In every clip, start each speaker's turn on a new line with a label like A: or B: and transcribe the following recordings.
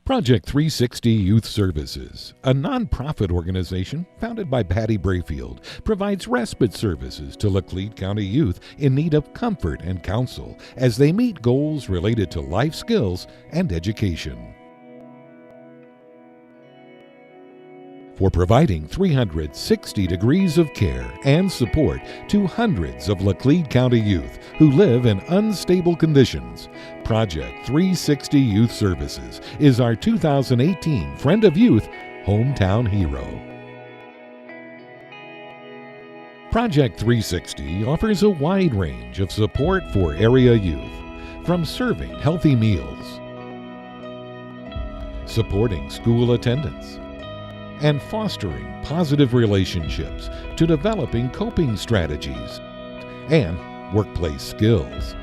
A: Project 360 Youth Services, a nonprofit organization founded by Patty Brayfield, provides respite services to Laclede County youth in need of comfort and counsel as they meet goals related to life skills and education. For providing 360 degrees of care and support to hundreds of Laclede County youth who live in unstable conditions, Project 360 Youth Services is our 2018 Friend of Youth Hometown Hero. Project 360 offers a wide range of support for area youth, from serving healthy meals, supporting school attendance, and fostering positive relationships to developing coping strategies and workplace skills.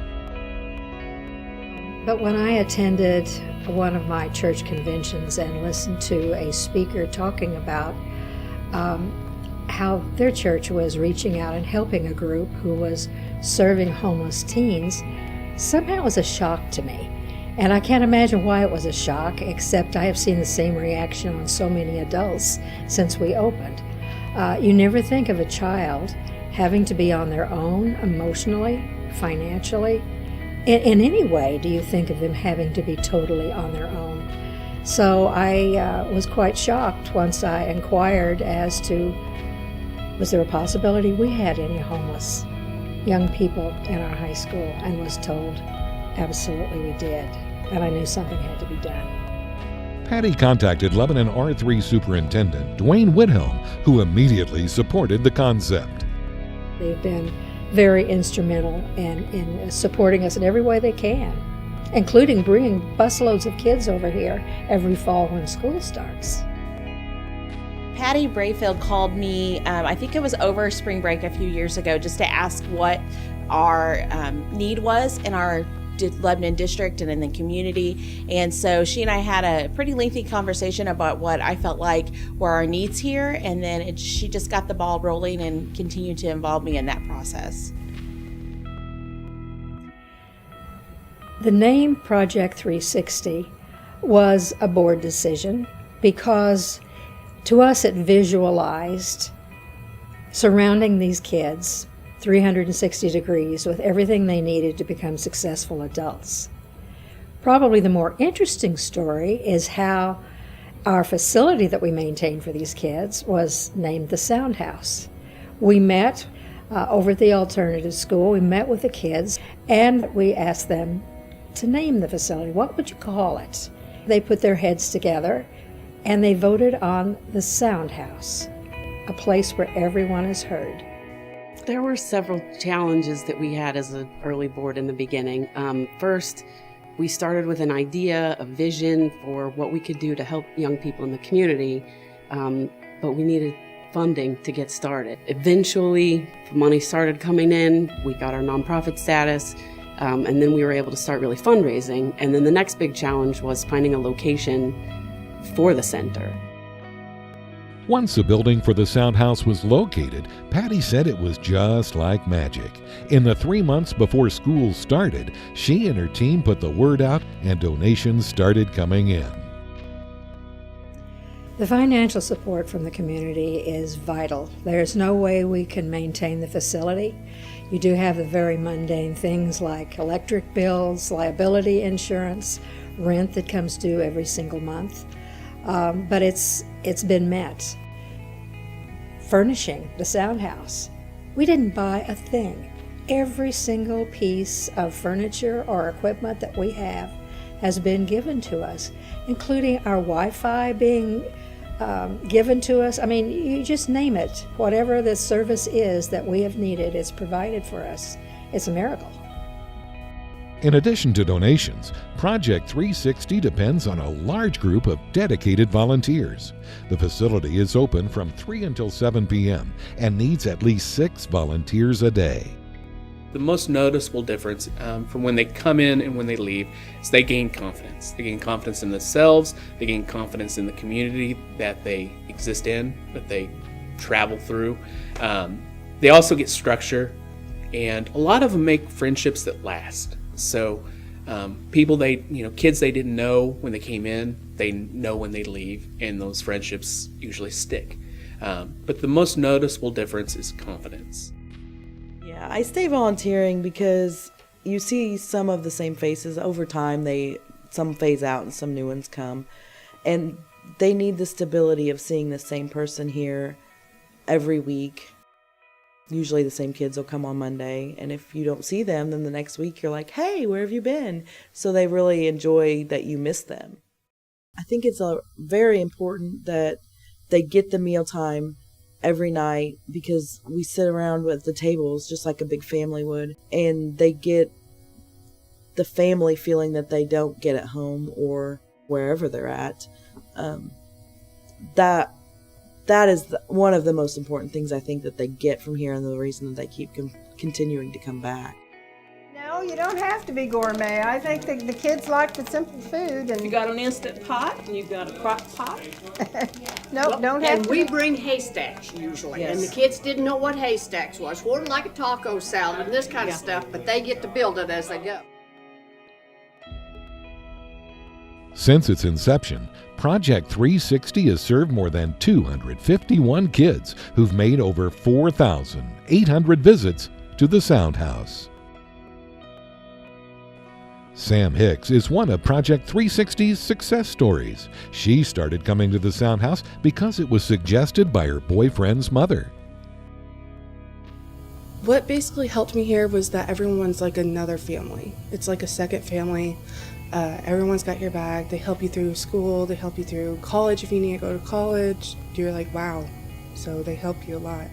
B: But when I attended one of my church conventions and listened to a speaker talking about how their church was reaching out and helping a group who was serving homeless teens, somehow it was a shock to me. And I can't imagine why it was a shock, except I have seen the same reaction on so many adults since we opened. You never think of a child having to be on their own emotionally, financially. In any way do you think of them having to be totally on their own. So I was quite shocked once I inquired as to, was there a possibility we had any homeless young people in our high school, and was told absolutely we did. And I knew something had to be done.
A: Patty contacted Lebanon R3 Superintendent Dwayne Whithelm, who immediately supported the concept.
B: They've been very instrumental in supporting us in every way they can, including bringing busloads of kids over here every fall when school starts.
C: Patty Brayfield called me, I think it was over spring break a few years ago, just to ask what our need was in our Lebanon district and in the community. And so she and I had a pretty lengthy conversation about what I felt like were our needs here, and then she just got the ball rolling and continued to involve me in that process.
B: The name Project 360 was a board decision because to us it visualized surrounding these kids 360 degrees with everything they needed to become successful adults. Probably the more interesting story is how our facility that we maintain for these kids was named the Sound House. We met over at the alternative school, we met with the kids, and we asked them to name the facility. What would you call it? They put their heads together and they voted on the Sound House, a place where everyone is heard.
D: There were several challenges that we had as an early board in the beginning. First, we started with an idea, a vision for what we could do to help young people in the community, but we needed funding to get started. Eventually, money started coming in, we got our nonprofit status, and then we were able to start really fundraising. And then the next big challenge was finding a location for the center.
A: Once the building for the Sound House was located, Patty said it was just like magic. In the 3 months before school started, she and her team put the word out and donations started coming in.
B: The financial support from the community is vital. There's no way we can maintain the facility. You do have the very mundane things like electric bills, liability insurance, rent that comes due every single month. But it's been met. Furnishing the Sound House. We didn't buy a thing. Every single piece of furniture or equipment that we have has been given to us, including our Wi-Fi being given to us. I mean, you just name it. Whatever the service is that we have needed is provided for us. It's a miracle.
A: In addition to donations, Project 360 depends on a large group of dedicated volunteers. The facility is open from 3 until 7 p.m. and needs at least 6 volunteers a day.
E: The most noticeable difference from when they come in and when they leave is they gain confidence. They gain confidence in themselves, they gain confidence in the community that they exist in, that they travel through. They also get structure, and a lot of them make friendships that last. So People kids they didn't know when they came in, they know when they leave, and those friendships usually stick. But the most noticeable difference is confidence.
F: Yeah, I stay volunteering because you see some of the same faces over time. Some phase out and some new ones come, and they need the stability of seeing the same person here every week. Usually the same kids will come on Monday, and if you don't see them, then the next week you're like, hey, where have you been? So they really enjoy that you miss them. I think it's very important that they get the mealtime every night, because we sit around at the tables just like a big family would, and they get the family feeling that they don't get at home or wherever they're at. That is one of the most important things I think that they get from here, and the reason that they keep continuing to come back.
G: No, you don't have to be gourmet. I think the kids like the simple food. And
H: you got an instant pot and you got a crock pot.
G: Nope, don't have
H: and
G: to.
H: We bring haystacks usually,
F: Yes.
H: and the kids didn't know what haystacks was. Wasn't like a taco salad and this kind of stuff, but they get to build it as they go.
A: Since its inception, Project 360 has served more than 251 kids who've made over 4,800 visits to the Sound House. Sam Hicks is one of Project 360's success stories. She started coming to the Sound House because it was suggested by her boyfriend's mother.
I: What basically helped me here was that everyone's like another family. It's like a second family. Everyone's got your back. They help you through school. They help you through college if you need to go to college. You're like, wow. So they help you a lot.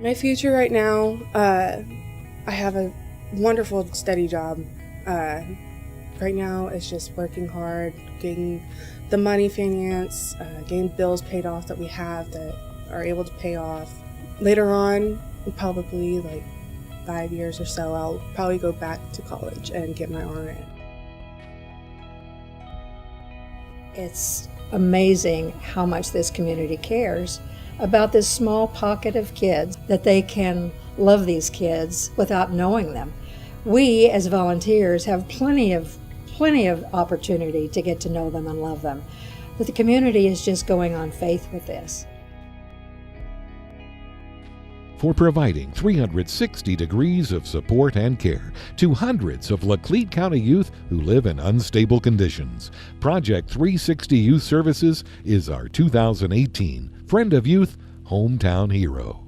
I: My future right now, I have a wonderful, steady job. Right now, it's just working hard, getting the money financed, getting bills paid off that we have that are able to pay off. Later on, probably like 5 years or so, I'll probably go back to college and get my RN.
B: It's amazing how much this community cares about this small pocket of kids, that they can love these kids without knowing them. We, as volunteers, have plenty of opportunity to get to know them and love them. But the community is just going on faith with this.
A: For providing 360 degrees of support and care to hundreds of Laclede County youth who live in unstable conditions, Project 360 Youth Services is our 2018 Friend of Youth Hometown Hero.